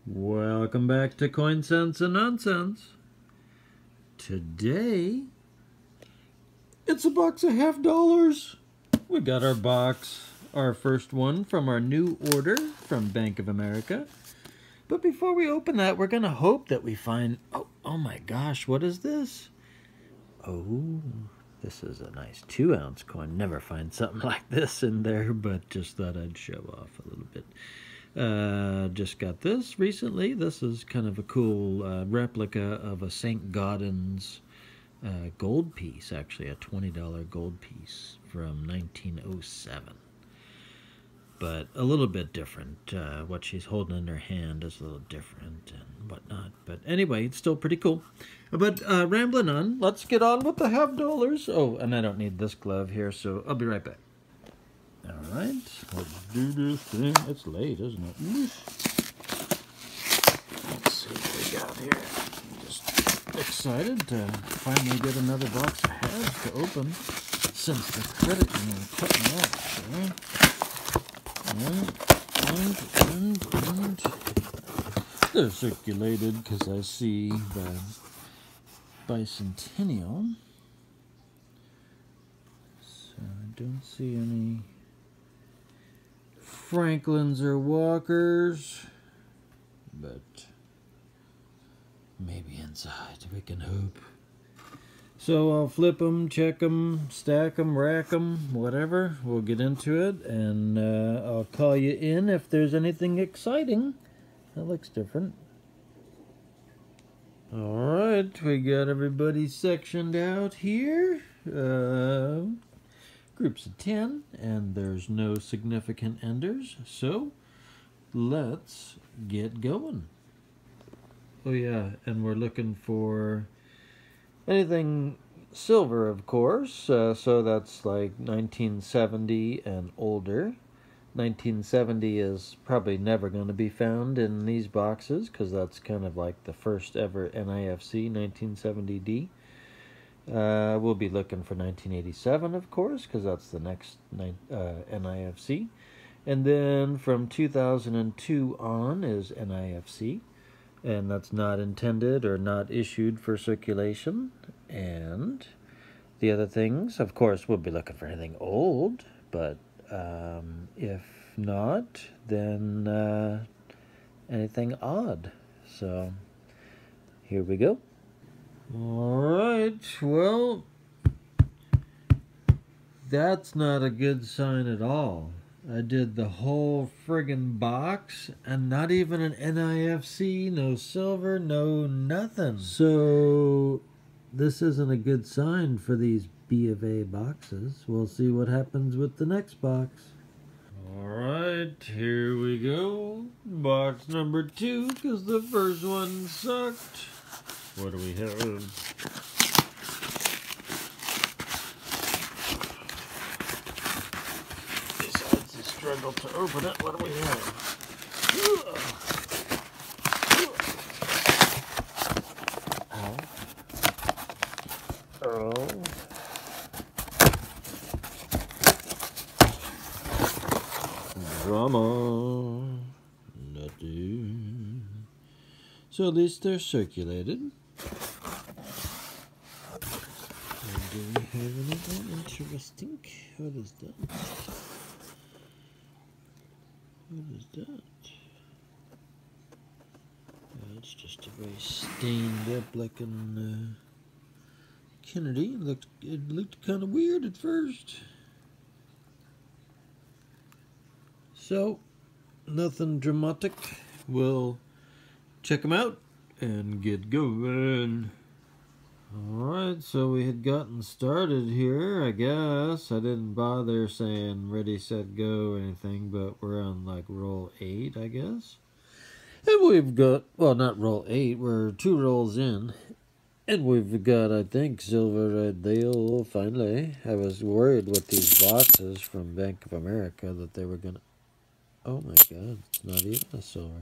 Welcome back to Coin Sense and Nonsense. Today, it's a box of $half. We got our box, our first one from our new order from Bank of America. But before we open that, we're going to hope that we find... Oh my gosh, what is this? Oh, this is a nice 2-ounce coin. Never find something like this in there, but just thought I'd show off a little bit. Just got this recently. This is kind of a cool replica of a St. Gaudens gold piece, actually a $20 gold piece from 1907. But a little bit different. What she's holding in her hand is a little different and whatnot. But anyway, it's still pretty cool. But rambling on, let's get on with the $half. Oh, and I don't need this glove here, so I'll be right back. Alright, let's do this thing. It's late, isn't it? Let's see what we got here. I'm just excited to finally get another box of halves to open since the credit union cut me off. And they're circulated because I see the bicentennial. So I don't see any Franklins or Walkers, but maybe inside we can hope. So I'll flip them, check them, stack them, rack them, whatever. We'll get into it, and I'll call you in if there's anything exciting. That looks different. Alright, we got everybody sectioned out here. Groups of 10, and there's no significant enders, so let's get going. Oh yeah, and we're looking for anything silver, of course, so that's like 1970 and older. 1970 is probably never going to be found in these boxes, because that's kind of like the first ever NIFC, 1970D. We'll be looking for 1987, of course, because that's the next NIFC. And then from 2002 on is NIFC, and that's not intended or not issued for circulation. And the other things, of course, we'll be looking for anything old, but if not, then anything odd. So here we go. Alright, well, that's not a good sign at all. I did the whole friggin' box, and not even an NIFC, no silver, no nothing. So, this isn't a good sign for these B of A boxes. We'll see what happens with the next box. Alright, here we go. Box number 2, because the first one sucked. What do we have? Besides the struggle to open it, what do we have? Oh. Drama. Nothing. So at least they're circulated. Do we have anything interesting? What is that? What is that? It's just a very stained up looking Kennedy. It looked kind of weird at first. So, nothing dramatic. We'll check them out and get going. Alright, so we had gotten started here, I guess. I didn't bother saying ready, set, go or anything, but we're on like roll 8, I guess. And we've got, well, not roll 8, we're 2 rolls in. And we've got, I think, silver red deal, finally. I was worried with these boxes from Bank of America that they were gonna... Oh my god, it's not even a silver.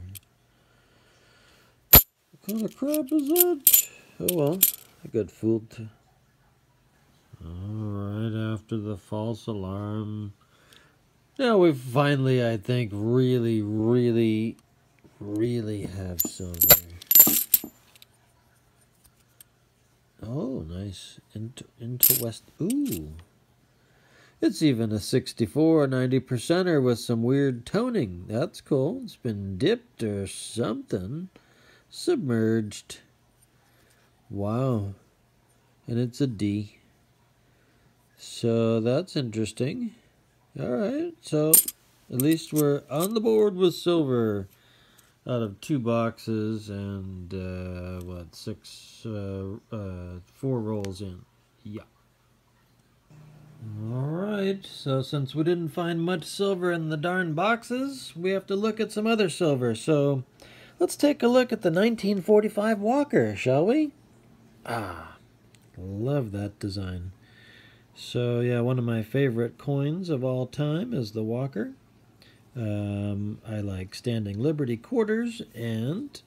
What kind of crap is that? Oh well. I got fooled. Alright, after the false alarm. Now we've finally, I think, really really have silver. Oh, nice. Into West. Ooh. It's even a 64 90%er with some weird toning. That's cool. It's been dipped or something. Submerged. Wow. And it's a D. So that's interesting. Alright, so at least we're on the board with silver out of 2 boxes and, 4 rolls in. Yeah. Alright, so since we didn't find much silver in the darn boxes, we have to look at some other silver. So let's take a look at the 1945 Walker, shall we? Ah, love that design. So yeah, one of my favorite coins of all time is the Walker. I like Standing Liberty quarters and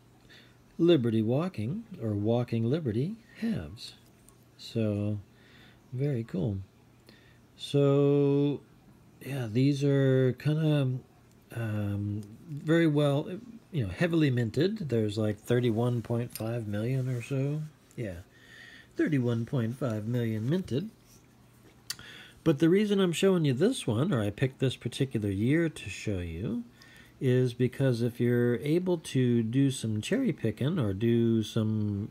Liberty Walking, or Walking Liberty halves. So very cool. So yeah, these are kind of very well, heavily minted. There's like 31.5 million or so. Yeah, 31.5 million minted. But the reason I'm showing you this one, or I picked this particular year to show you, is because if you're able to do some cherry picking or do some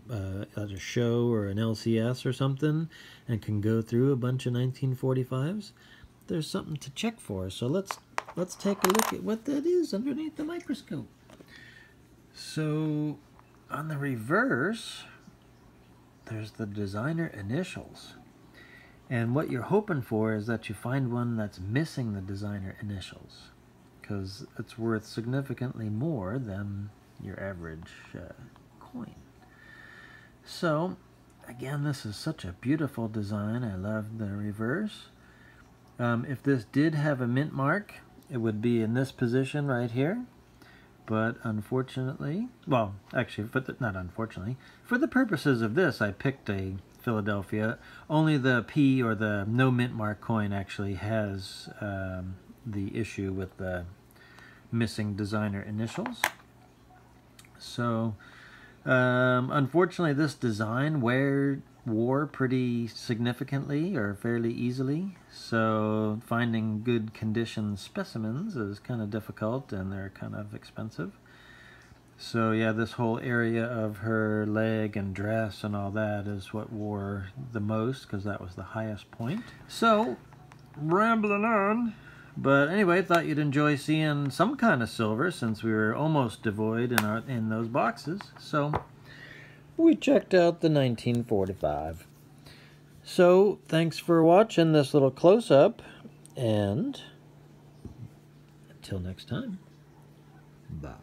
at a show or an LCS or something and can go through a bunch of 1945s, there's something to check for. So let's take a look at what that is underneath the microscope. So on the reverse, there's the designer initials. And what you're hoping for is that you find one that's missing the designer initials, because it's worth significantly more than your average coin. So, again, this is such a beautiful design. I love the reverse. If this did have a mint mark, it would be in this position right here. But unfortunately, well, actually, not unfortunately, for the purposes of this, I picked a Philadelphia. Only the P, or the no mint mark coin, actually has the issue with the missing designer initials. So unfortunately, this design wore pretty significantly or fairly easily, so finding good condition specimens is kind of difficult, and they're kind of expensive. So yeah, this whole area of her leg and dress and all that is what wore the most, because that was the highest point. So, rambling on. But anyway, thought you'd enjoy seeing some kind of silver, since we were almost devoid in those boxes. So we checked out the 1945. So thanks for watching this little close-up, and until next time, bye.